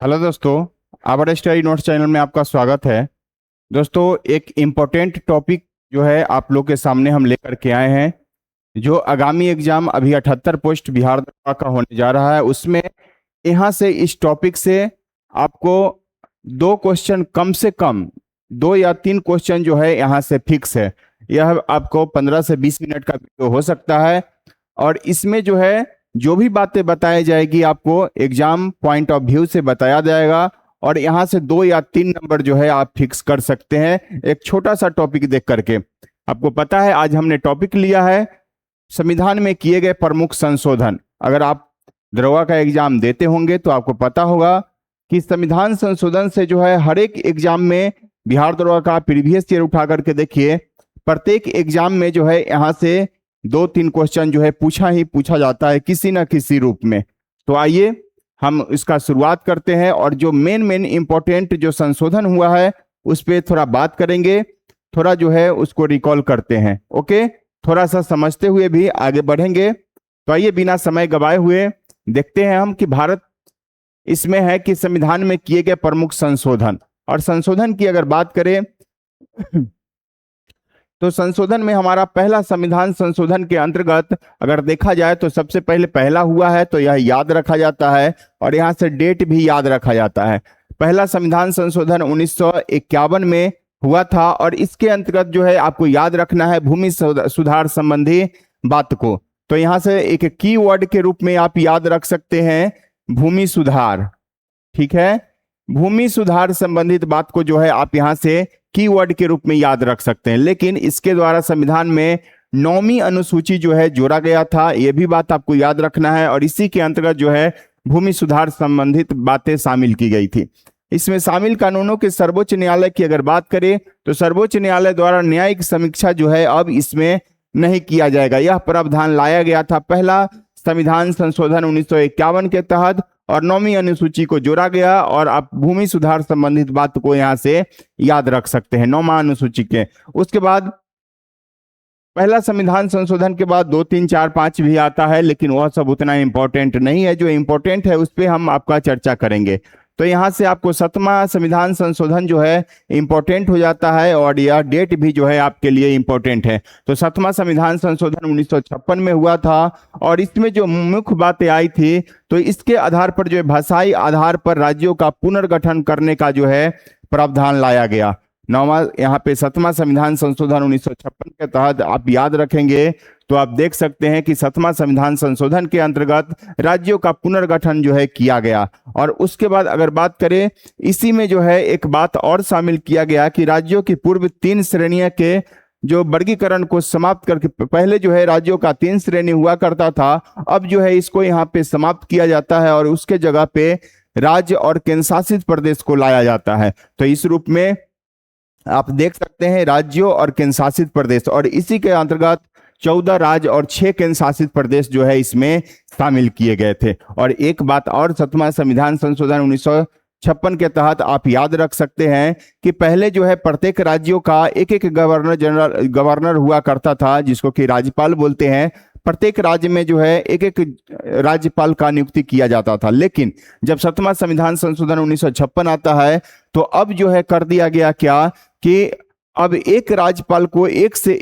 Hello दोस्तों, our study notes channel में आपका स्वागत है। दोस्तों, एक इम्पोर्टेंट टॉपिक जो है आप लोग के सामने हम लेकर के आए हैं। जो आगामी एग्जाम अभी 78 पोस्ट बिहार दरोगा का होने जा रहा है, उसमें यहाँ से इस टॉपिक से आपको दो क्वेश्चन, कम से कम 2 या 3 क्वेश्चन जो है यहाँ से फिक्स है। यह आपको 15 से 20 मिनट का वीडियो हो सकता है और इसमें जो है जो भी बातें बताई जाएगी आपको एग्जाम पॉइंट ऑफ व्यू से बताया जाएगा और यहाँ से 2 या 3 नंबर जो है आप फिक्स कर सकते हैं एक छोटा सा टॉपिक देख करके। आपको पता है आज हमने टॉपिक लिया है संविधान में किए गए प्रमुख संशोधन। अगर आप दरोगा का एग्जाम देते होंगे तो आपको पता होगा कि संविधान संशोधन से जो है हर एक एग्जाम में बिहार दरोगा का प्रीवियस ईयर उठा करके देखिए, प्रत्येक एग्जाम में जो है यहाँ से 2-3 क्वेश्चन जो है पूछा जाता है किसी ना किसी रूप में। तो आइए हम इसका शुरुआत करते हैं और जो मेन इंपॉर्टेंट जो संशोधन हुआ है उस पर थोड़ा बात करेंगे, थोड़ा जो है उसको रिकॉल करते हैं। ओके, थोड़ा सा समझते हुए भी आगे बढ़ेंगे। तो आइए बिना समय गवाए हुए देखते हैं हम कि भारत इसमें है कि संविधान में किए गए प्रमुख संशोधन। और संशोधन की अगर बात करें तो संशोधन में हमारा पहला संविधान संशोधन के अंतर्गत अगर देखा जाए तो सबसे पहले पहला हुआ है तो यह याद रखा जाता है और यहाँ से डेट भी याद रखा जाता है। पहला संविधान संशोधन 1951 में हुआ था और इसके अंतर्गत जो है आपको याद रखना है भूमि सुधार संबंधी बात को। तो यहाँ से एक की वर्ड के रूप में आप याद रख सकते हैं भूमि सुधार। ठीक है, भूमि सुधार संबंधित बात को जो है आप यहाँ से कीवर्ड के रूप में याद रख सकते हैं। लेकिन इसके द्वारा संविधान में 9वीं अनुसूची जो है जोड़ा गया था, यह भी बात आपको याद रखना है और इसी के अंतर्गत जो है भूमि सुधार संबंधित बातें शामिल की गई थी। इसमें शामिल कानूनों के सर्वोच्च न्यायालय की अगर बात करें तो सर्वोच्च न्यायालय द्वारा न्यायिक समीक्षा जो है अब इसमें नहीं किया जाएगा। यह प्रावधान लाया गया था पहला संविधान संशोधन 1951 के तहत और 9वीं अनुसूची को जोड़ा गया और आप भूमि सुधार संबंधित बात को यहां से याद रख सकते हैं 9वीं अनुसूची के। उसके बाद पहला संविधान संशोधन के बाद 2, 3, 4, 5 भी आता है, लेकिन वह सब उतना इंपॉर्टेंट नहीं है। जो इंपॉर्टेंट है उस पर हम आपका चर्चा करेंगे। तो यहाँ से आपको 7वां संविधान संशोधन जो है इंपॉर्टेंट हो जाता है और यह डेट भी जो है आपके लिए इंपॉर्टेंट है। तो 7वां संविधान संशोधन 1956 में हुआ था और इसमें जो मुख्य बातें आई थी तो इसके आधार पर जो है भाषाई आधार पर राज्यों का पुनर्गठन करने का जो है प्रावधान लाया गया। 9वां यहाँ पे 7वां संविधान संशोधन 1956 के तहत आप याद रखेंगे तो आप देख सकते हैं कि 7वां संविधान संशोधन के अंतर्गत राज्यों का पुनर्गठन जो है किया गया। और उसके बाद अगर बात करें इसी में जो है एक बात और शामिल किया गया कि राज्यों की पूर्व 3 श्रेणियों के जो वर्गीकरण को समाप्त करके, पहले जो है राज्यों का 3 श्रेणी हुआ करता था, अब जो है इसको यहाँ पे समाप्त किया जाता है और उसके जगह पे राज्य और केंद्र शासित प्रदेश को लाया जाता है। तो इस रूप में आप देख सकते हैं राज्यों और केंद्र शासित प्रदेश, और इसी के अंतर्गत 14 राज्य और 6 केंद्र शासित प्रदेश जो है इसमें शामिल किए गए थे। और एक बात और 7वां संविधान संशोधन 1956 के तहत आप याद रख सकते हैं कि पहले जो है प्रत्येक राज्यों का एक गवर्नर हुआ करता था जिसको कि राज्यपाल बोलते हैं। प्रत्येक राज्य में जो है एक राज्यपाल का नियुक्ति किया जाता था। लेकिन जब 7वां संविधान संशोधन 1956 आता है तो अब जो है कर दिया गया क्या कि अब एक राज्यपाल को एक से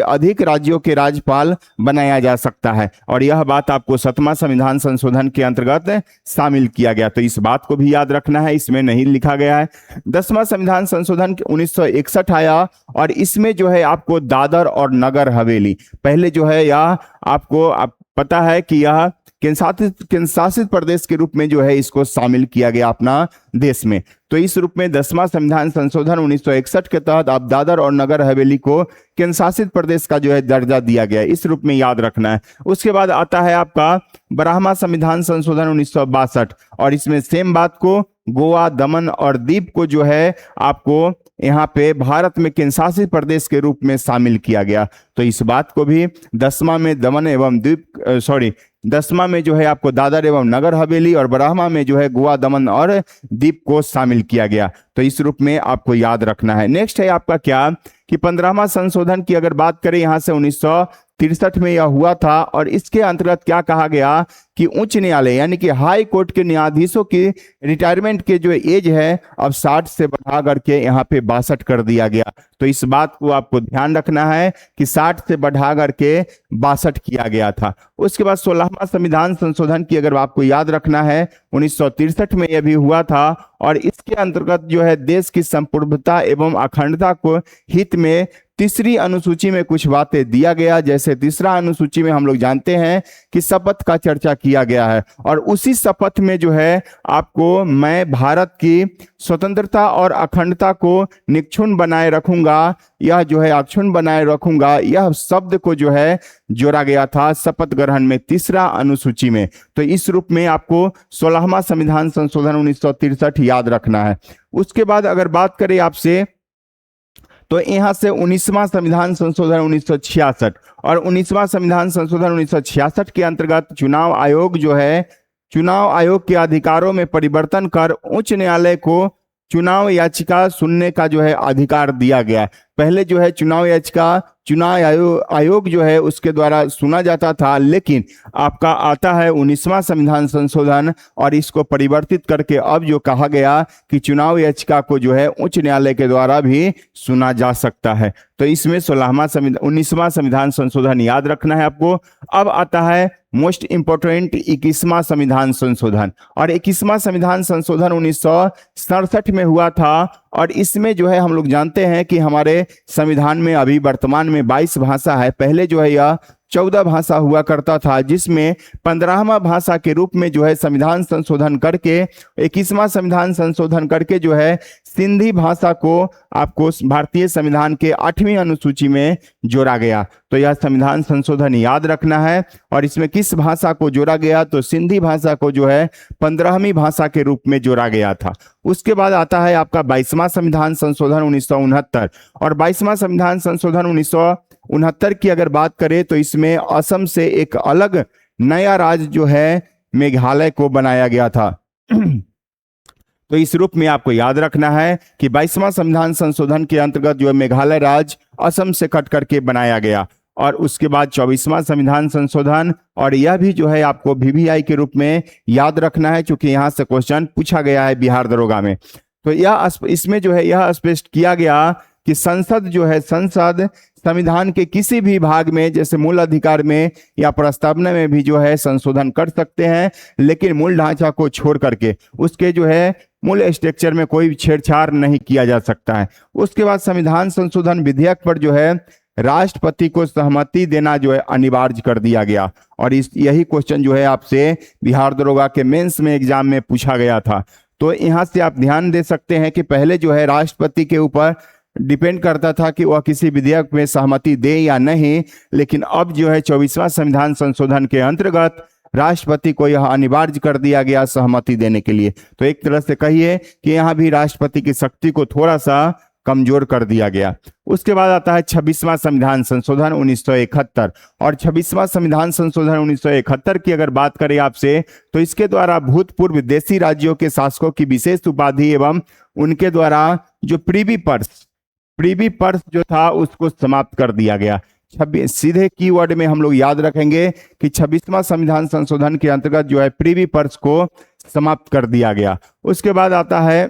अधिक राज्यों के राज्यपाल बनाया जा सकता है और यह बात आपको 7वां संविधान संशोधन के अंतर्गत शामिल किया गया। तो इस बात को भी याद रखना है, इसमें नहीं लिखा गया है। 10वां संविधान संशोधन 1961 आया और इसमें जो है आपको दादर और नगर हवेली, पहले जो है यह आपको पता है कि यह केंद्र शासित प्रदेश के रूप में जो है इसको शामिल किया गया अपना देश में। तो इस रूप में 10वां संविधान संशोधन 1961 के तहत आप दादर और नगर हवेली को केंद्र शासित प्रदेश का जो है दर्जा दिया गया है, इस रूप में याद रखना है। उसके बाद आता है आपका 12वां संविधान संशोधन 1962 और इसमें सेम बात को गोवा, दमन और दीप को जो है आपको यहाँ पे भारत में केंद्र शासित प्रदेश के रूप में शामिल किया गया। तो इस बात को भी 10वां में दमन एवं द्वीप 10वां में जो है आपको दादर एवं नगर हवेली और 12वां में जो है गोवा, दमन और दीप को शामिल किया गया। तो इस रूप में आपको याद रखना है। नेक्स्ट है आपका क्या कि 15वां संशोधन की अगर बात करें यहाँ से 1963 में यह हुआ था और इसके अंतर्गत क्या कहा गया कि उच्च न्यायालय यानी कि हाई कोर्ट के न्यायाधीशों की रिटायरमेंट के जो एज है अब 60 से बढ़ा करके यहाँ पे 62 कर दिया गया। तो इस बात को आपको ध्यान रखना है कि 60 से बढ़ा करके 62 किया गया था। उसके बाद 16वां संविधान संशोधन की अगर आपको याद रखना है 1963 में यह भी हुआ था, और इसके अंतर्गत जो है देश की संप्रभुता एवं अखंडता को हित में तीसरी अनुसूची में कुछ बातें दिया गया। जैसे तीसरा अनुसूची में हम लोग जानते हैं कि शपथ का चर्चा किया गया है, और उसी शपथ में जो है आपको मैं भारत की स्वतंत्रता और अखंडता को निक्षुण बनाए रखूंगा, यह जो है अक्षुण्ण बनाए रखूंगा, यह शब्द को जो है जोड़ा गया था शपथ ग्रहण में तीसरा अनुसूची में। तो इस रूप में आपको 16वां संविधान संशोधन 1963 याद रखना है। उसके बाद अगर बात करें आपसे तो यहाँ से 19वां संविधान संशोधन 1966 और 19वां संविधान संशोधन 1966 के अंतर्गत चुनाव आयोग जो है चुनाव आयोग के अधिकारों में परिवर्तन कर उच्च न्यायालय को चुनाव याचिका सुनने का जो है अधिकार दिया गया है। पहले जो है चुनाव याचिका चुनाव आयोग जो है उसके द्वारा सुना जाता था, लेकिन आपका आता है 19वां संविधान संशोधन और इसको परिवर्तित करके अब जो कहा गया कि चुनाव याचिका को जो है उच्च न्यायालय के द्वारा भी सुना जा सकता है। तो इसमें 19वां संविधान संशोधन याद रखना है आपको। अब आता है मोस्ट इंपोर्टेंट 21वां संविधान संशोधन, और 21वां संविधान संशोधन 1967 में हुआ था, और इसमें जो है हम लोग जानते हैं कि हमारे संविधान में अभी वर्तमान में 22 भाषा है। पहले जो है यह 14 भाषा हुआ करता था, जिसमें 15वां भाषा के रूप में जो है संविधान संशोधन करके 21वां संविधान संशोधन करके जो है सिंधी भाषा को आपको भारतीय संविधान के 8वीं अनुसूची में जोड़ा गया। तो यह संविधान संशोधन याद रखना है। और इसमें किस भाषा को जोड़ा गया, तो सिंधी भाषा को जो है 15वीं भाषा के रूप में जोड़ा गया था। उसके बाद आता है आपका 22वां संविधान संशोधन 1969, और 22वां संविधान संशोधन 1969 की अगर बात करें तो इसमें असम से एक अलग नया राज्य जो है मेघालय को बनाया गया था। तो इस रूप में आपको याद रखना है कि 22वां संविधान संशोधन के अंतर्गत जो है मेघालय राज्य असम से कट करके बनाया गया। और उसके बाद 24वां संविधान संशोधन, और यह भी जो है आपको VVI के रूप में याद रखना है, क्योंकि यहाँ से क्वेश्चन पूछा गया है बिहार दरोगा में। तो यह इसमें जो है यह स्पष्ट किया गया कि संसद जो है संसद संविधान के किसी भी भाग में जैसे मूल अधिकार में या प्रस्तावना में भी जो है संशोधन कर सकते हैं, लेकिन मूल ढांचा को छोड़ करके उसके जो है मूल स्ट्रक्चर में कोई छेड़छाड़ नहीं किया जा सकता है। उसके बाद संविधान संशोधन विधेयक पर जो है राष्ट्रपति को सहमति देना जो है अनिवार्य कर दिया गया, और यही क्वेश्चन जो है आपसे बिहार दरोगा के मेंस में एग्जाम में पूछा गया था। तो यहाँ से आप ध्यान दे सकते हैं कि पहले जो है राष्ट्रपति के ऊपर डिपेंड करता था कि वह किसी विधेयक में सहमति दे या नहीं, लेकिन अब जो है 24वां संविधान संशोधन के अंतर्गत राष्ट्रपति को यह अनिवार्य कर दिया गया सहमति देने के लिए। तो एक तरह से कहिए कि यहाँ भी राष्ट्रपति की शक्ति को थोड़ा सा कमजोर कर दिया गया। उसके बाद आता है 26वां संविधान संशोधन 1971, और 26वां संविधान संशोधन 1971 की अगर बात करें आपसे तो इसके द्वारा भूतपूर्व विदेशी राज्यों के शासकों की विशेष उपाधि एवं उनके द्वारा जो प्रीवी पर्स जो था उसको समाप्त कर दिया गया। सीधे कीवर्ड में हम लोग याद रखेंगे कि 26वां संविधान संशोधन के अंतर्गत जो है प्रीवी पर्स को समाप्त कर दिया गया। उसके बाद आता है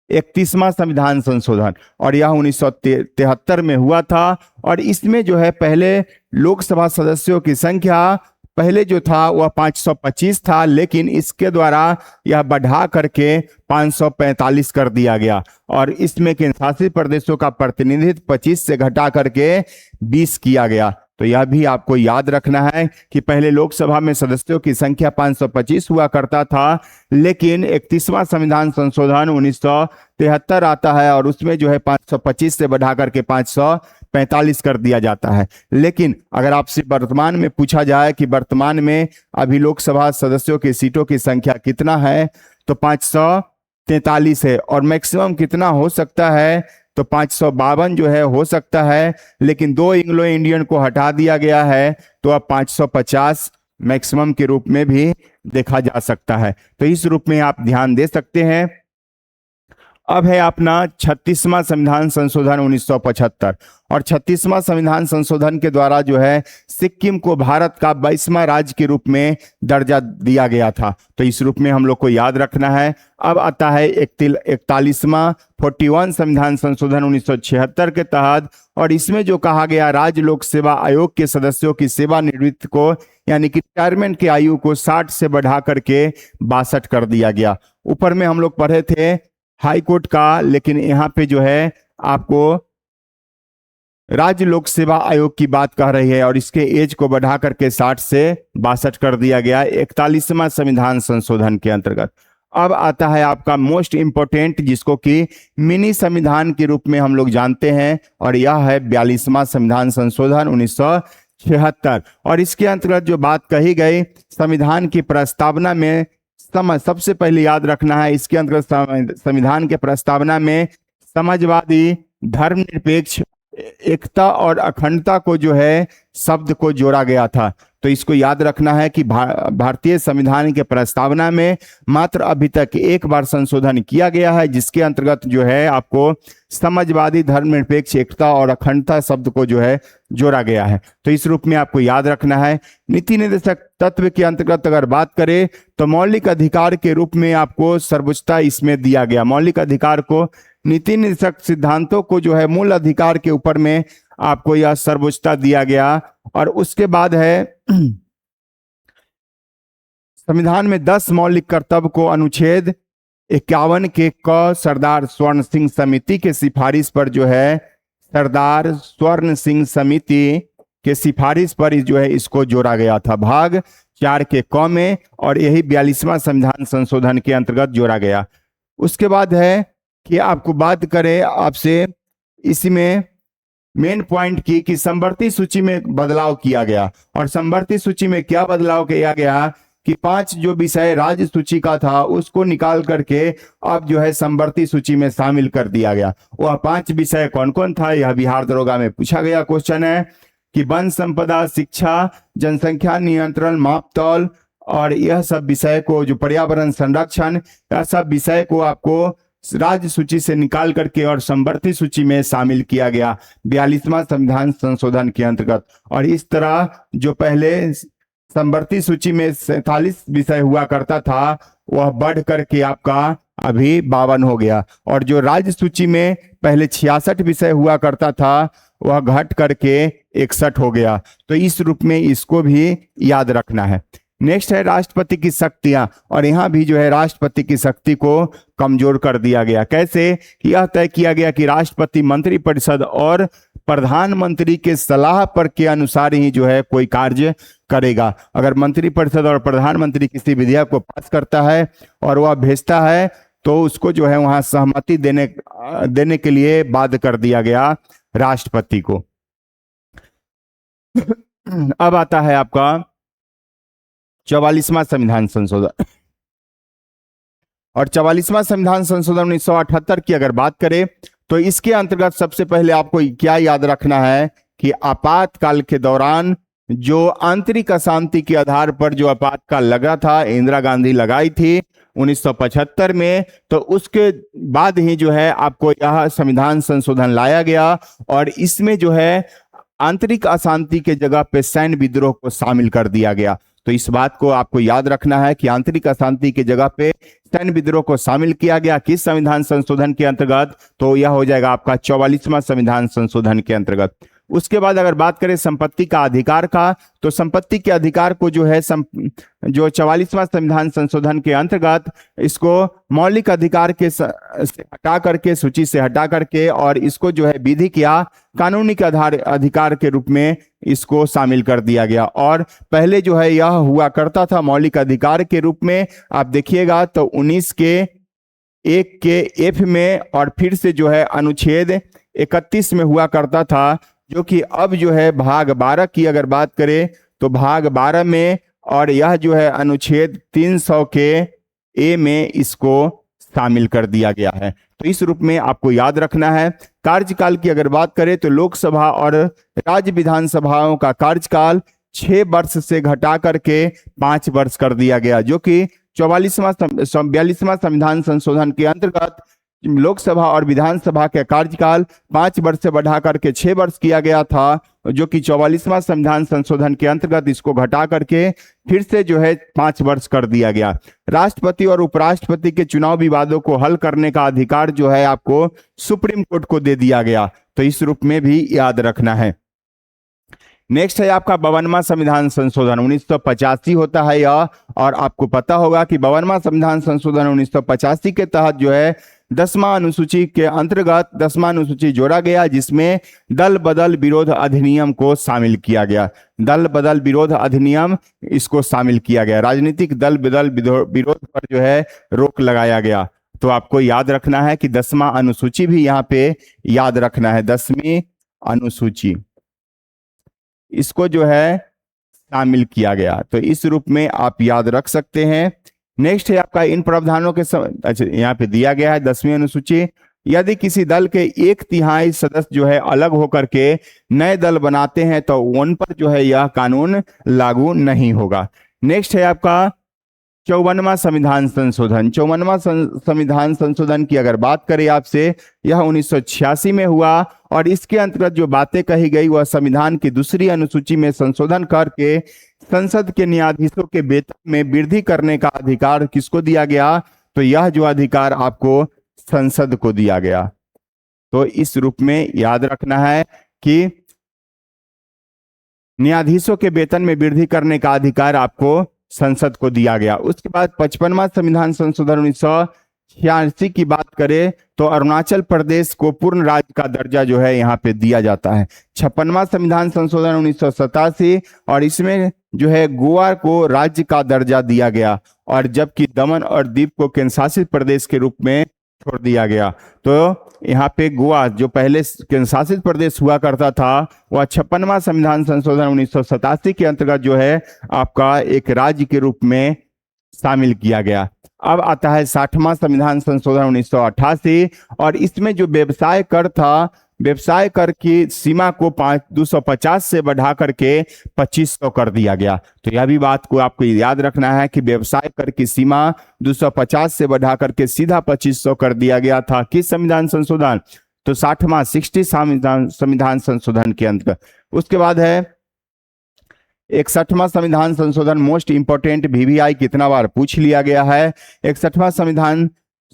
31वां संविधान संशोधन, और यह 1973 में हुआ था, और इसमें जो है पहले लोकसभा सदस्यों की संख्या पहले जो था वह 525 था, लेकिन इसके द्वारा यह बढ़ा करके 545 कर दिया गया, और इसमें केंद्र शासित प्रदेशों का प्रतिनिधित्व 25 से घटा करके 20 किया गया। तो यह भी आपको याद रखना है कि पहले लोकसभा में सदस्यों की संख्या 525 हुआ करता था, लेकिन 31वां संविधान संशोधन 1973 आता है और उसमें जो है 525 से बढ़ा करके 545 कर दिया जाता है। लेकिन अगर आपसे वर्तमान में पूछा जाए कि वर्तमान में अभी लोकसभा सदस्यों की सीटों की संख्या कितना है, तो 543 है, और मैक्सिमम कितना हो सकता है, तो 552 जो है हो सकता है, लेकिन 2 एंग्लो इंडियन को हटा दिया गया है, तो अब 550 मैक्सिमम के रूप में भी देखा जा सकता है। तो इस रूप में आप ध्यान दे सकते हैं। अब है अपना 36वां संविधान संशोधन 1975। और 36वां संविधान संशोधन के द्वारा जो है सिक्किम को भारत का 22वां राज्य के रूप में दर्जा दिया गया था। तो इस रूप में हम लोग को याद रखना है। अब आता है 41वां 41 संविधान संशोधन 1976 के तहत, और इसमें जो कहा गया राज्य लोक सेवा आयोग के सदस्यों की सेवानिवृत्ति को यानी कि रिटायरमेंट की आयु को 60 से बढ़ा करके 62 कर दिया गया। ऊपर में हम लोग पढ़े थे हाई कोर्ट का, लेकिन यहाँ पे जो है आपको राज्य लोक सेवा आयोग की बात कह रही है और इसके एज को बढ़ा करके 60 से 62 कर दिया गया 41वां संविधान संशोधन के अंतर्गत। अब आता है आपका मोस्ट इंपोर्टेंट, जिसको कि मिनी संविधान के रूप में हम लोग जानते हैं, और यह है 42वां संविधान संशोधन 1976। और इसके अंतर्गत जो बात कही गई संविधान की प्रस्तावना में, सबसे पहले याद रखना है इसके अंतर्गत संविधान के प्रस्तावना में समाजवादी, धर्मनिरपेक्ष, एकता और अखंडता को जो है शब्द को जोड़ा गया था। तो इसको याद रखना है कि भारतीय संविधान के प्रस्तावना में मात्र अभी तक एक बार संशोधन किया गया है, जिसके अंतर्गत जो है आपको समाजवादी, धर्मनिरपेक्ष, एकता और अखंडता शब्द को जो है जोड़ा गया है। तो इस रूप में आपको याद रखना है। नीति निर्देशक तत्व के अंतर्गत अगर बात करें तो मौलिक अधिकार के रूप में आपको सर्वोच्चता इसमें दिया गया। मौलिक अधिकार को, नीति निर्देशक सिद्धांतों को जो है मूल अधिकार के ऊपर में आपको यह सर्वोच्चता दिया गया। और उसके बाद है संविधान में 10 मौलिक कर्तव्य को अनुच्छेद 51 के क सरदार स्वर्ण सिंह समिति के सिफारिश पर जो है सरदार स्वर्ण सिंह समिति के सिफारिश पर जो है इसको जोड़ा गया था भाग 4 के क में, और यही 42वां संविधान संशोधन के अंतर्गत जोड़ा गया। उसके बाद है कि आपको बात करें आपसे इसी में मेन पॉइंट की कि समवर्ती सूची में बदलाव किया गया। और समवर्ती सूची में क्या बदलाव किया गया कि 5 जो विषय राज्य सूची का था उसको निकाल करके अब जो है समवर्ती सूची में शामिल कर दिया गया। वह 5 विषय कौन कौन था, यह बिहार दरोगा में पूछा गया क्वेश्चन है कि वन संपदा, शिक्षा, जनसंख्या नियंत्रण, मापतौल, और यह सब विषय को, जो पर्यावरण संरक्षण, यह सब विषय को आपको राज्य सूची से निकाल करके और समवर्ती सूची में शामिल किया गया 42वां संविधान संशोधन के अंतर्गत। और इस तरह जो पहले समवर्ती सूची में 47 विषय हुआ करता था वह बढ़ करके आपका अभी 52 हो गया, और जो राज्य सूची में पहले 66 विषय हुआ करता था वह घट करके 61 हो गया। तो इस रूप में इसको भी याद रखना है। नेक्स्ट है राष्ट्रपति की शक्तियां, और यहाँ भी जो है राष्ट्रपति की शक्ति को कमजोर कर दिया गया। कैसे? यह तय किया गया कि राष्ट्रपति मंत्रिपरिषद और प्रधानमंत्री के सलाह पर के अनुसार ही जो है कोई कार्य करेगा। अगर मंत्रिपरिषद और प्रधानमंत्री किसी विधेयक को पास करता है और वह भेजता है तो उसको जो है वहां सहमति देने के लिए बाध्य कर दिया गया राष्ट्रपति को। अब आता है आपका 44वां संविधान संशोधन, और 44वां संविधान संशोधन 1978 की अगर बात करें तो इसके अंतर्गत सबसे पहले आपको क्या याद रखना है कि आपातकाल के दौरान जो आंतरिक अशांति के आधार पर जो आपातकाल लगा था, इंदिरा गांधी लगाई थी 1975 में, तो उसके बाद ही जो है आपको यह संविधान संशोधन लाया गया, और इसमें जो है आंतरिक अशांति के जगह पे सैन्य विद्रोह को शामिल कर दिया गया। तो इस बात को आपको याद रखना है कि आंतरिक अशांति के जगह पे सैन्य विद्रोह को शामिल किया गया किस संविधान संशोधन के अंतर्गत, तो यह हो जाएगा आपका 44वां संविधान संशोधन के अंतर्गत। उसके बाद अगर बात करें संपत्ति का अधिकार का, तो संपत्ति के अधिकार को जो है जो 44वां संविधान संशोधन के अंतर्गत इसको मौलिक अधिकार के से हटा करके, सूची से हटा करके, और इसको जो है विधिक या कानूनी के अधिकार के रूप में इसको शामिल कर दिया गया। और पहले जो है यह हुआ करता था मौलिक अधिकार के रूप में, आप देखिएगा तो 19 के 1 के F में, और फिर से जो है अनुच्छेद 31 में हुआ करता था, जो कि अब जो है भाग 12 की अगर बात करें तो भाग 12 में, और यह जो है अनुच्छेद 300 के A में इसको शामिल कर दिया गया है। तो इस रूप में आपको याद रखना है। कार्यकाल की अगर बात करें तो लोकसभा और राज्य विधानसभाओं का कार्यकाल 6 वर्ष से घटा करके 5 वर्ष कर दिया गया, जो कि 42वां संविधान संशोधन के अंतर्गत लोकसभा और विधानसभा का कार्यकाल 5 वर्ष से बढ़ा करके 6 वर्ष किया गया था, जो कि 44वां संविधान संशोधन के अंतर्गत इसको घटा करके फिर से जो है 5 वर्ष कर दिया गया। राष्ट्रपति और उपराष्ट्रपति के चुनाव विवादों को हल करने का अधिकार जो है आपको सुप्रीम कोर्ट को दे दिया गया, तो इस रूप में भी याद रखना है। नेक्स्ट है आपका 52वां संविधान संशोधन 1985 होता है यह, और आपको पता होगा कि 52वां संविधान संशोधन 1985 के तहत जो है 10वां अनुसूची के अंतर्गत 10वां अनुसूची जोड़ा गया, जिसमें दल बदल विरोध अधिनियम को शामिल किया गया। दल बदल विरोध अधिनियम इसको शामिल किया गया। राजनीतिक दल बदल विरोध पर जो है रोक लगाया गया। तो आपको याद रखना है कि 10वां अनुसूची भी यहाँ पे याद रखना है। 10वीं अनुसूची इसको जो है शामिल किया गया, तो इस रूप में आप याद रख सकते हैं। नेक्स्ट है आपका इन प्रावधानों के अच्छा यहाँ पे दिया गया है 10वीं अनुसूची, यदि किसी दल के 1/3 सदस्य जो है अलग होकर के नए दल बनाते हैं तो उन पर जो है यह कानून लागू नहीं होगा। नेक्स्ट है आपका 54वां संविधान संशोधन। 54वां संविधान संशोधन की अगर बात करें आपसे, यह 1986 में हुआ और इसके अंतर्गत जो बातें कही गई वह संविधान की 2री अनुसूची में संशोधन करके संसद के न्यायाधीशों के वेतन में वृद्धि करने का अधिकार किसको दिया गया, तो यह जो अधिकार आपको संसद को दिया गया। तो इस रूप में याद रखना है कि न्यायाधीशों के वेतन में वृद्धि करने का अधिकार आपको संसद को दिया गया। उसके बाद 55वां संविधान संशोधन 1986 की बात करें तो अरुणाचल प्रदेश को पूर्ण राज्य का दर्जा जो है यहाँ पे दिया जाता है। 56वां संविधान संशोधन 1987 और इसमें जो है गोवा को राज्य का दर्जा दिया गया, और जबकि दमन और दीव को केंद्र शासित प्रदेश के रूप में छोड़ दिया गया। तो यहाँ पे गोवा जो पहले केंद्र शासित प्रदेश हुआ करता था वह 56वां संविधान संशोधन 1987 के अंतर्गत जो है आपका एक राज्य के रूप में शामिल किया गया। अब आता है 60वां संविधान संशोधन 1988 और इसमें जो व्यवसाय कर था, व्यवसाय कर की सीमा को 250 से बढ़ा करके 2500 कर दिया गया। तो यह भी बात को आपको याद रखना है कि व्यवसाय कर की सीमा 250 से बढ़ा करके सीधा 2500 कर दिया गया था। किस संविधान संशोधन, तो 60वां संविधान संशोधन के अंतर्गत। उसके बाद है 61वां संविधान संशोधन, मोस्ट इंपोर्टेंट, VVI कितना बार पूछ लिया गया है। 61वां संविधान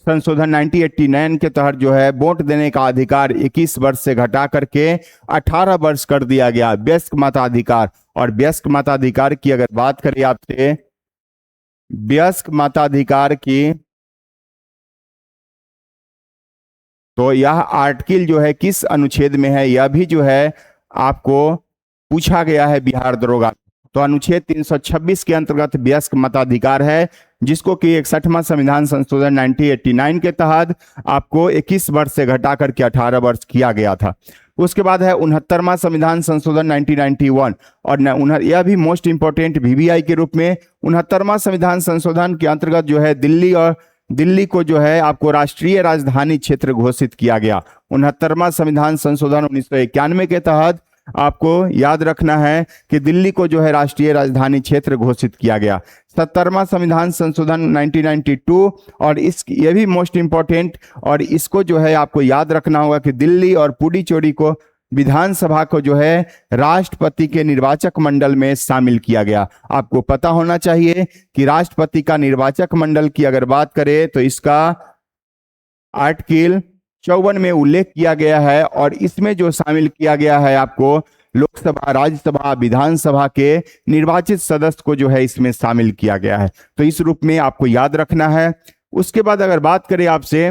संशोधन 1989 के तहत जो है वोट देने का अधिकार 21 वर्ष से घटा करके 18 वर्ष कर दिया गया। वयस्क मताधिकार, और वयस्क मताधिकार की अगर बात करें आपसे, वयस्क मताधिकार की, तो यह आर्टिकल जो है किस अनुच्छेद में है, यह भी जो है आपको पूछा गया है बिहार दरोगा। तो अनुच्छेद 326 के अंतर्गत वयस्क मताधिकार है, जिसको कि 61वां संविधान संशोधन 1989 के तहत आपको 21 वर्ष से घटा करके 18 वर्ष किया गया था। उसके बाद है 69वां संविधान संशोधन 1991 और यह भी मोस्ट इंपोर्टेंट VVI के रूप में 69वां संविधान संशोधन के अंतर्गत जो है दिल्ली को जो है आपको राष्ट्रीय राजधानी क्षेत्र घोषित किया गया। 69वां संविधान संशोधन 1991 के तहत आपको याद रखना है कि दिल्ली को जो है राष्ट्रीय राजधानी क्षेत्र घोषित किया गया। 70वां संविधान संशोधन 1992 और ये भी मोस्ट इंपोर्टेंट, और इसको जो है आपको याद रखना होगा कि दिल्ली और पुडुचेरी को विधानसभा को जो है राष्ट्रपति के निर्वाचक मंडल में शामिल किया गया। आपको पता होना चाहिए कि राष्ट्रपति का निर्वाचक मंडल की अगर बात करें तो इसका आर्टिकल 54 में उल्लेख किया गया है, और इसमें जो शामिल किया गया है आपको लोकसभा, राज्यसभा, विधानसभा के निर्वाचित सदस्य को जो है इसमें शामिल किया गया है। तो इस रूप में आपको याद रखना है। उसके बाद अगर बात करें आपसे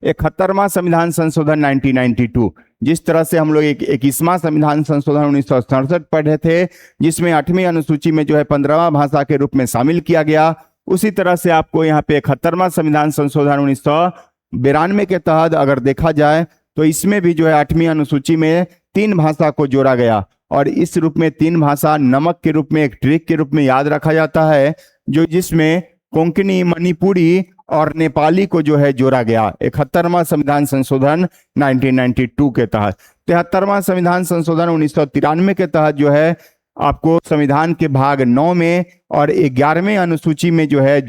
71वां संविधान संशोधन 1992, जिस तरह से हम लोग 21वां संविधान संशोधन 1967 पढ़े थे, जिसमें 8वीं अनुसूची में जो है 15वां भाषा के रूप में शामिल किया गया, उसी तरह से आपको यहाँ पे 71वां संविधान संशोधन 1992 के तहत अगर देखा जाए तो इसमें भी जो है 8वीं अनुसूची में 3 भाषा को जोड़ा गया, और इस रूप में 3 भाषा नमक के रूप में, एक ट्रिक के रूप में याद रखा जाता है, जो जिसमें कोंकणी, मणिपुरी और नेपाली को जो है जोड़ा गया 71वां संविधान संशोधन 1992 के तहत। 73वां संविधान संशोधन 1993 के तहत जो है आपको संविधान के भाग 9 में और 11वें अनुसूची में जो है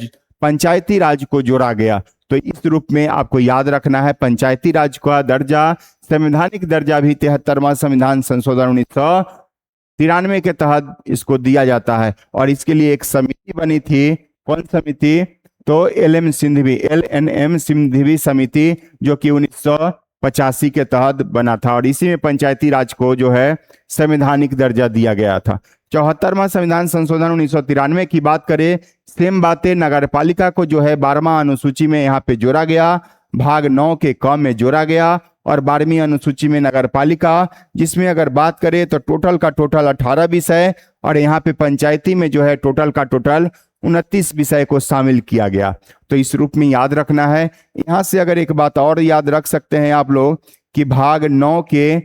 पंचायती राज को जोड़ा गया। तो इस रूप में आपको याद रखना है। पंचायती राज का दर्जा, संवैधानिक दर्जा भी 73वां संविधान संशोधन 1993 के तहत इसको दिया जाता है। और इसके लिए एक समिति बनी थी। कौन समिति? तो LNM सिंघवी समिति, जो कि 1985 के तहत बना था, और इसी में पंचायती राज को जो है संवैधानिक दर्जा दिया गया था। 74वां संविधान संशोधन 1993 की बात करें, सेम बातें, नगरपालिका को जो है 12वां अनुसूची में यहाँ पे जोड़ा गया, भाग 9 के क में जोड़ा गया, और 12वीं अनुसूची में नगरपालिका, जिसमें अगर बात करें तो टोटल का टोटल 18 विषय, और यहाँ पे पंचायती में जो है टोटल का टोटल 29 विषय को शामिल किया गया। तो इस रूप में याद रखना है। यहाँ से अगर एक बात और याद रख सकते हैं आप लोग कि भाग 9 के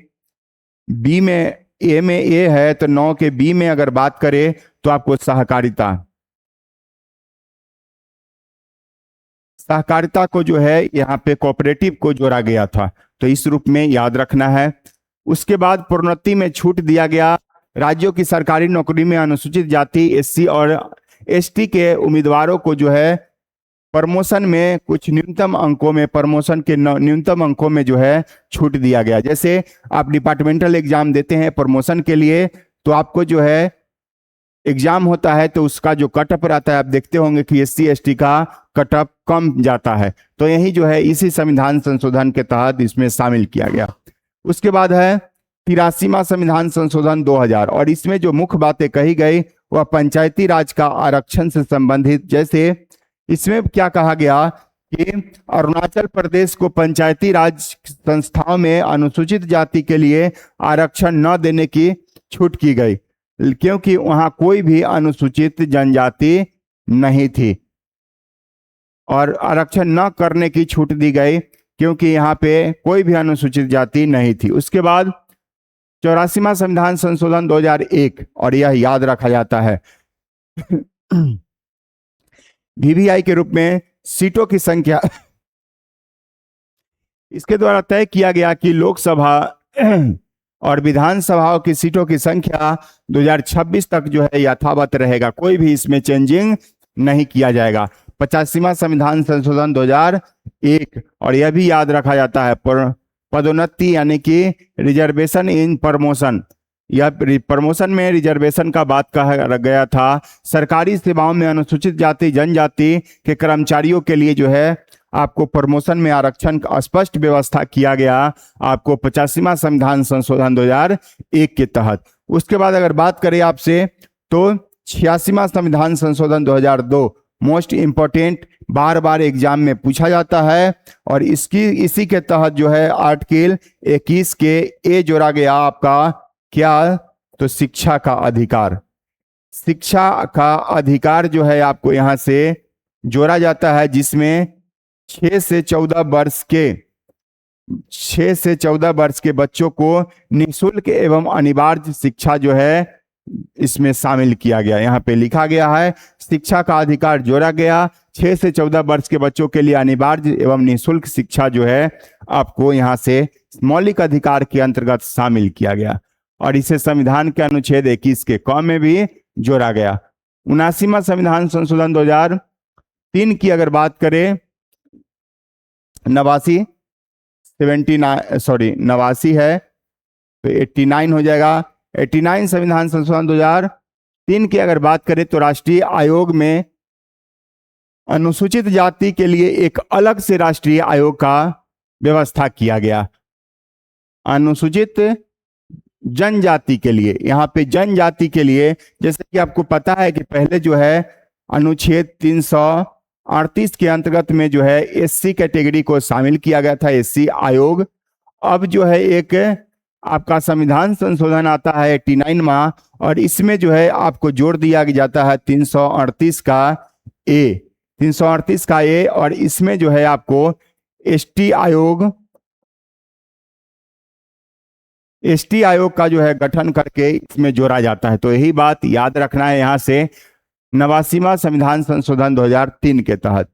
बी में, ए में ए है, तो 9 के बी में अगर बात करें तो आपको सहकारिता को जो है यहाँ पे कोऑपरेटिव को जोड़ा गया था। तो इस रूप में याद रखना है। उसके बाद प्रोन्नति में छूट दिया गया। राज्यों की सरकारी नौकरी में अनुसूचित जाति, SC और ST के उम्मीदवारों को जो है प्रमोशन में कुछ न्यूनतम अंकों में, प्रमोशन के न्यूनतम अंकों में जो है छूट दिया गया। जैसे आप डिपार्टमेंटल एग्जाम देते हैं प्रमोशन के लिए, तो आपको जो है एग्जाम होता है तो उसका जो कटअप रहता है, आप देखते होंगे कि SC ST का कटअप कम जाता है। तो यही जो है इसी संविधान संशोधन के तहत इसमें शामिल किया गया। उसके बाद है 83वां संविधान संशोधन 2000, और इसमें जो मुख्य बातें कही गई वह पंचायती राज का आरक्षण से संबंधित। जैसे इसमें क्या कहा गया कि अरुणाचल प्रदेश को पंचायती राज संस्थाओं में अनुसूचित जाति के लिए आरक्षण न देने की छूट की गई, क्योंकि वहां कोई भी अनुसूचित जनजाति नहीं थी, और आरक्षण न करने की छूट दी गई क्योंकि यहाँ पे कोई भी अनुसूचित जाति नहीं थी। उसके बाद 84वां संविधान संशोधन 2001, और यह याद रखा जाता है VVI के रूप में सीटों की संख्या। इसके द्वारा तय किया गया कि लोकसभा और विधानसभाओं की सीटों की संख्या 2026 तक जो है यथावत रहेगा, कोई भी इसमें चेंजिंग नहीं किया जाएगा। 85वां संविधान संशोधन 2001, और यह भी याद रखा जाता है पदोन्नति यानी कि रिजर्वेशन इन प्रमोशन, यह प्रमोशन में रिजर्वेशन का बात कहा गया था। सरकारी सेवाओं में अनुसूचित जाति जनजाति के कर्मचारियों के लिए जो है आपको प्रमोशन में आरक्षण का स्पष्ट व्यवस्था किया गया आपको 85वां संविधान संशोधन 2001 के तहत। उसके बाद अगर बात करें आपसे तो 86वां संविधान संशोधन 2002 मोस्ट इंपॉर्टेंट, बार बार एग्जाम में पूछा जाता है, और इसी के तहत जो है आर्टिकल 21 के ए जोड़ा गया आपका क्या, तो शिक्षा का अधिकार। शिक्षा का अधिकार जो है आपको यहाँ से जोड़ा जाता है, जिसमें 6 से 14 वर्ष के बच्चों को निःशुल्क एवं अनिवार्य शिक्षा जो है इसमें शामिल किया गया। यहाँ पे लिखा गया है शिक्षा का अधिकार जोड़ा गया, 6 से 14 वर्ष के बच्चों के लिए अनिवार्य एवं निःशुल्क शिक्षा जो है आपको यहाँ से मौलिक अधिकार के अंतर्गत शामिल किया गया, और इसे संविधान के अनुच्छेद 21 के क में भी जोड़ा गया। 79वां संविधान संशोधन 2003 की अगर बात करें, 89 है तो 89 हो जाएगा। 89 संविधान संशोधन 2003 की अगर बात करें तो राष्ट्रीय आयोग में अनुसूचित जाति के लिए एक अलग से राष्ट्रीय आयोग का व्यवस्था किया गया। अनुसूचित जनजाति के लिए, यहाँ पे जनजाति के लिए जैसे कि आपको पता है कि पहले जो है अनुच्छेद 338 के अंतर्गत में जो है SC कैटेगरी को शामिल किया गया था, SC आयोग। अब जो है एक आपका संविधान संशोधन आता है 89वां, और इसमें जो है आपको जोड़ दिया जाता है 338 का ए, और इसमें जो है आपको ST आयोग का जो है गठन करके इसमें जोड़ा जाता है। तो यही बात याद रखना है यहाँ से 89वां संविधान संशोधन 2003 के तहत।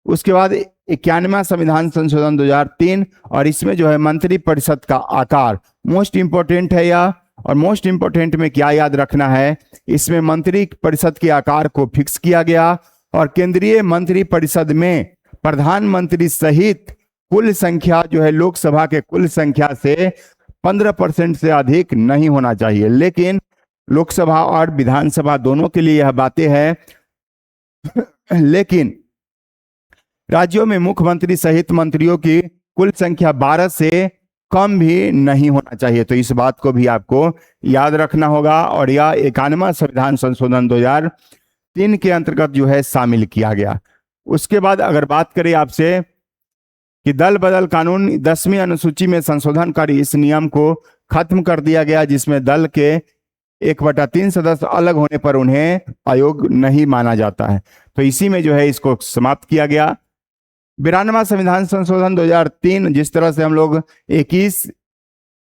उसके बाद 91वां संविधान संशोधन 2003, और इसमें जो है मंत्री परिषद का आकार मोस्ट इंपोर्टेंट है यह, और मोस्ट इंपोर्टेंट में क्या याद रखना है, इसमें मंत्री परिषद के आकार को फिक्स किया गया, और केंद्रीय मंत्री परिषद में प्रधानमंत्री सहित कुल संख्या जो है लोकसभा के कुल संख्या से 15% से अधिक नहीं होना चाहिए। लेकिन लोकसभा और विधानसभा दोनों के लिए यह बातें हैं, लेकिन राज्यों में मुख्यमंत्री सहित मंत्रियों की कुल संख्या 12 से कम भी नहीं होना चाहिए। तो इस बात को भी आपको याद रखना होगा। और यह 91वां संविधान संशोधन 2003 के अंतर्गत जो है शामिल किया गया। उसके बाद अगर बात करें आपसे कि दल बदल कानून 10वीं अनुसूची में संशोधन कर इस नियम को खत्म कर दिया गया, जिसमें दल के 1/3 सदस्य अलग होने पर उन्हें आयोग नहीं माना जाता है। तो इसी में जो है इसको समाप्त किया गया। 92वां संविधान संशोधन 2003, जिस तरह से हम लोग 21,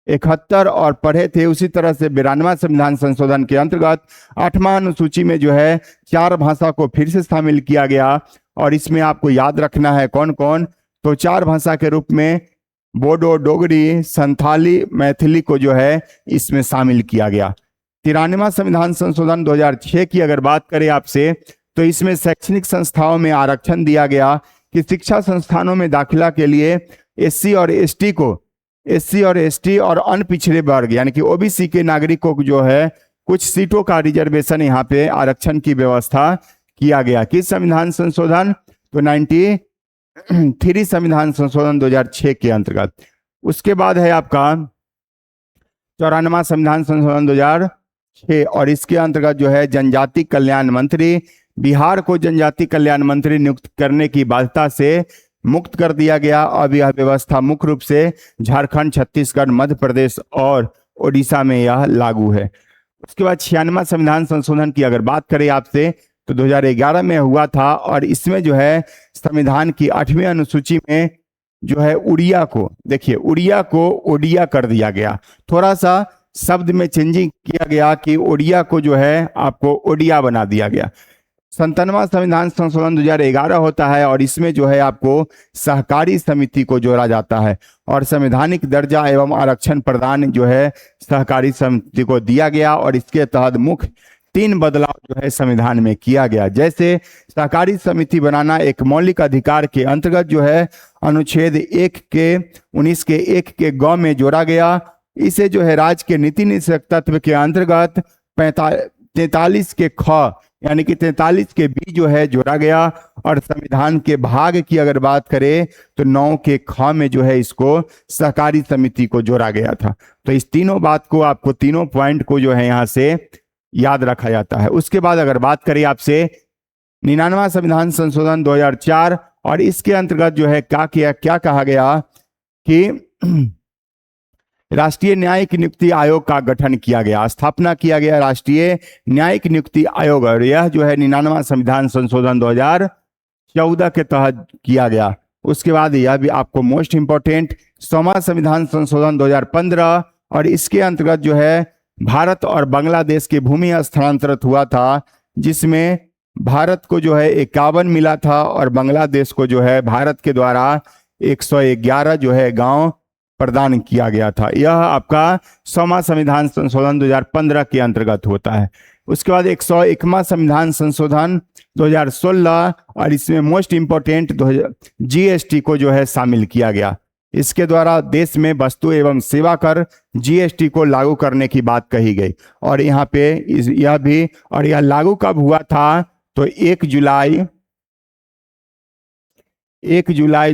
71 और पढ़े थे, उसी तरह से 92वां संविधान संशोधन के अंतर्गत 8वां अनुसूची में जो है 4 भाषा को फिर से शामिल किया गया। और इसमें आपको याद रखना है कौन कौन। तो 4 भाषा के रूप में बोडो, डोगरी, संथाली, मैथिली को जो है इसमें शामिल किया गया। 93वां संविधान संशोधन 2006 की अगर बात करें आपसे, तो इसमें शैक्षणिक संस्थाओं में आरक्षण दिया गया कि शिक्षा संस्थानों में दाखिला के लिए एससी और एसटी और अन्य पिछड़े वर्ग यानी कि ओबीसी के नागरिकों को जो है कुछ सीटों का रिजर्वेशन यहाँ पे आरक्षण की व्यवस्था किया गया। किस संविधान संशोधन? तो 93 संविधान संशोधन 2006 के अंतर्गत। उसके बाद है आपका 94वां संविधान संशोधन 2006 और इसके अंतर्गत जो है जनजाति कल्याण मंत्री, बिहार को जनजाति कल्याण मंत्री नियुक्त करने की बाध्यता से मुक्त कर दिया गया। अब यह व्यवस्था मुख्य रूप से झारखंड, छत्तीसगढ़, मध्य प्रदेश और ओडिशा में यह लागू है। उसके बाद 96वां संविधान संशोधन की अगर बात करें आपसे, तो 2011 में हुआ था और इसमें जो है संविधान की 8वीं अनुसूची में जो है उड़िया को, देखिए उड़िया को ओडिया कर दिया गया। थोड़ा सा शब्द में चेंजिंग किया गया कि ओडिया को जो है आपको ओडिया बना दिया गया। 97वां संविधान संशोधन 2011 होता है और इसमें जो है आपको सहकारी समिति को जोड़ा जाता है और संवैधानिक दर्जा एवं आरक्षण प्रदान जो है सहकारी समिति को दिया गया। और इसके तहत मुख्य 3 बदलाव जो है संविधान में किया गया। जैसे सहकारी समिति बनाना एक मौलिक अधिकार के अंतर्गत जो है अनुच्छेद 19 के 1 के ग में जोड़ा गया। इसे जो है राज्य के नीति निषेधक तत्व के अंतर्गत 43 के ख यानी कि 43 के बी जो है जोड़ा गया। और संविधान के भाग की अगर बात करें तो 9 के ख में जो है इसको सहकारी समिति को जोड़ा गया था। तो इस तीनों बात को आपको, तीनों पॉइंट को जो है यहाँ से याद रखा जाता है। उसके बाद अगर बात करें आपसे 99वां संविधान संशोधन 2004 और इसके अंतर्गत जो है क्या कहा गया कि राष्ट्रीय न्यायिक नियुक्ति आयोग का गठन किया गया, स्थापना किया गया राष्ट्रीय न्यायिक नियुक्ति आयोग। और यह जो है 99वां संविधान संशोधन 2014 के तहत किया गया। उसके बाद यह भी आपको मोस्ट इंपॉर्टेंट 100वां संविधान संशोधन 2015 और इसके अंतर्गत जो है भारत और बांग्लादेश की भूमि हस्तांतरित हुआ था, जिसमें भारत को जो है 51 मिला था और बांग्लादेश को जो है भारत के द्वारा 111 जो है गांव प्रदान किया गया था। यह आपका 100वां संविधान संशोधन 2015 के अंतर्गत होता है। उसके बाद 101वां संविधान संशोधन 2016 और इसमें मोस्ट इंपॉर्टेंट जीएसटी को जो है शामिल किया गया। इसके द्वारा देश में वस्तु एवं सेवा कर जीएसटी को लागू करने की बात कही गई। और यहाँ पे यह भी, और यह लागू कब हुआ था? तो 1 जुलाई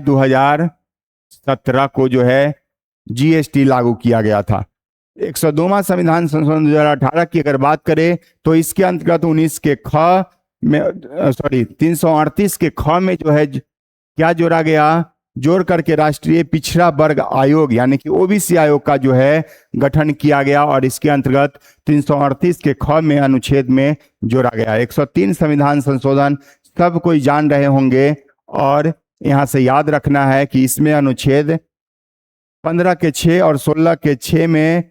2017 को जो है जीएसटी लागू किया गया था। 102वां संविधान संशोधन 2018 की अगर बात करें तो इसके अंतर्गत 19 के ख में 338 के ख में जो है क्या जोड़ा गया? जोड़ करके राष्ट्रीय पिछड़ा वर्ग आयोग यानी कि ओबीसी आयोग का जो है गठन किया गया और इसके अंतर्गत 338 के ख में अनुच्छेद में जोड़ा गया। 103 संविधान संशोधन सब कोई जान रहे होंगे और यहाँ से याद रखना है कि इसमें अनुच्छेद 15 के 6 और 16 के 6 में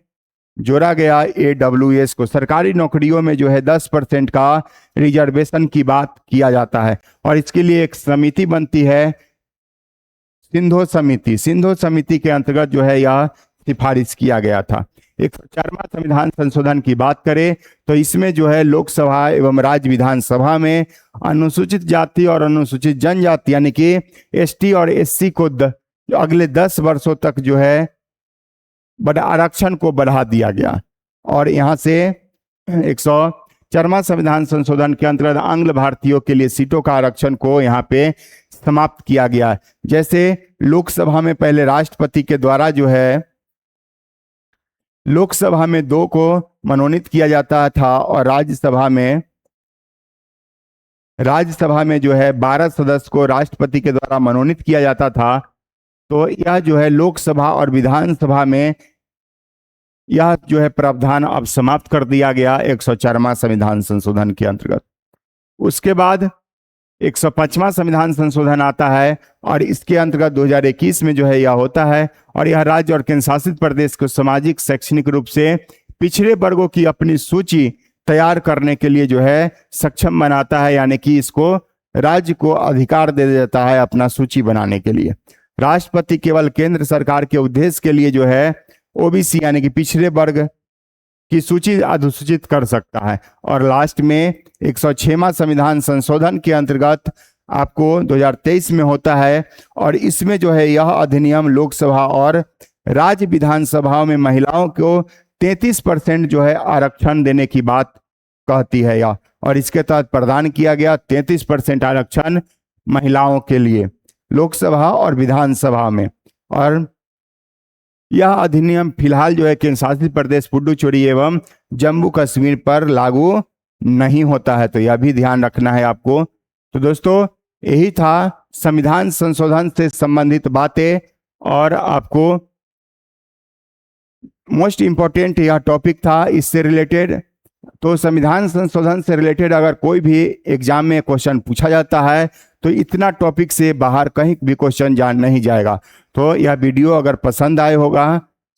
जोड़ा गया AWS को। सरकारी नौकरियों में जो है 10% का रिजर्वेशन की बात किया जाता है और इसके लिए एक समिति बनती है, सिंधु समिति। सिंधु समिति के अंतर्गत जो है यह सिफारिश किया गया था। 104वां संविधान संशोधन की बात करें तो इसमें जो है लोकसभा एवं राज्य विधानसभा में अनुसूचित जाति और अनुसूचित जनजाति यानी कि एसटी और एससी को अगले 10 वर्षों तक जो है आरक्षण को बढ़ा दिया गया। और यहाँ से 104वां संविधान संशोधन के अंतर्गत आंग्ल भारतीयों के लिए सीटों का आरक्षण को यहाँ पे समाप्त किया गया। जैसे लोकसभा में पहले राष्ट्रपति के द्वारा जो है लोकसभा में 2 को मनोनीत किया जाता था और राज्यसभा में जो है 12 सदस्य को राष्ट्रपति के द्वारा मनोनीत किया जाता था। तो यह जो है लोकसभा और विधानसभा में यह जो है प्रावधान अब समाप्त कर दिया गया 104वां संविधान संशोधन के अंतर्गत। उसके बाद 105वां संविधान संशोधन आता है और इसके अंतर्गत 2021 में जो है यह होता है और यह राज्य और केंद्र शासित प्रदेश को सामाजिक शैक्षणिक रूप से पिछड़े वर्गों की अपनी सूची तैयार करने के लिए जो है सक्षम बनाता है, यानी कि इसको राज्य को अधिकार दे देता है अपना सूची बनाने के लिए। राष्ट्रपति केवल केंद्र सरकार के उद्देश्य के लिए जो है ओबीसी यानी कि पिछड़े वर्ग की सूची अधिसूचित कर सकता है। और लास्ट में 106वां संविधान संशोधन के अंतर्गत आपको 2023 में होता है और इसमें जो है यह अधिनियम लोकसभा और राज्य विधानसभाओं में महिलाओं को 33% जो है आरक्षण देने की बात कहती है यह, और इसके तहत प्रदान किया गया 33% आरक्षण महिलाओं के लिए लोकसभा और विधानसभा में। और यह अधिनियम फिलहाल जो है केंद्र शासित प्रदेश पुडुचेरी एवं जम्मू कश्मीर पर लागू नहीं होता है, तो यह भी ध्यान रखना है आपको। तो दोस्तों यही था संविधान संशोधन से संबंधित बातें और आपको मोस्ट इंपॉर्टेंट यह टॉपिक था इससे रिलेटेड। तो संविधान संशोधन से रिलेटेड अगर कोई भी एग्जाम में क्वेश्चन पूछा जाता है तो इतना टॉपिक से बाहर कहीं भी क्वेश्चन जान नहीं जाएगा। तो यह वीडियो अगर पसंद आए होगा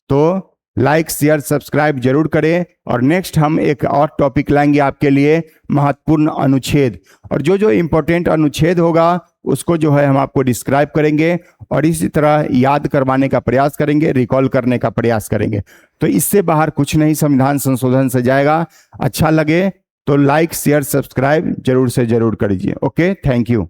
तो लाइक शेयर सब्सक्राइब जरूर करें और नेक्स्ट हम एक और टॉपिक लाएंगे आपके लिए महत्वपूर्ण अनुच्छेद, और जो जो इम्पोर्टेंट अनुच्छेद होगा उसको जो है हम आपको डिस्क्राइब करेंगे और इसी तरह याद करवाने का प्रयास करेंगे, रिकॉल करने का प्रयास करेंगे। तो इससे बाहर कुछ नहीं संविधान संशोधन से जाएगा। अच्छा लगे तो लाइक शेयर सब्सक्राइब जरूर से जरूर करिए। Okay, thank you.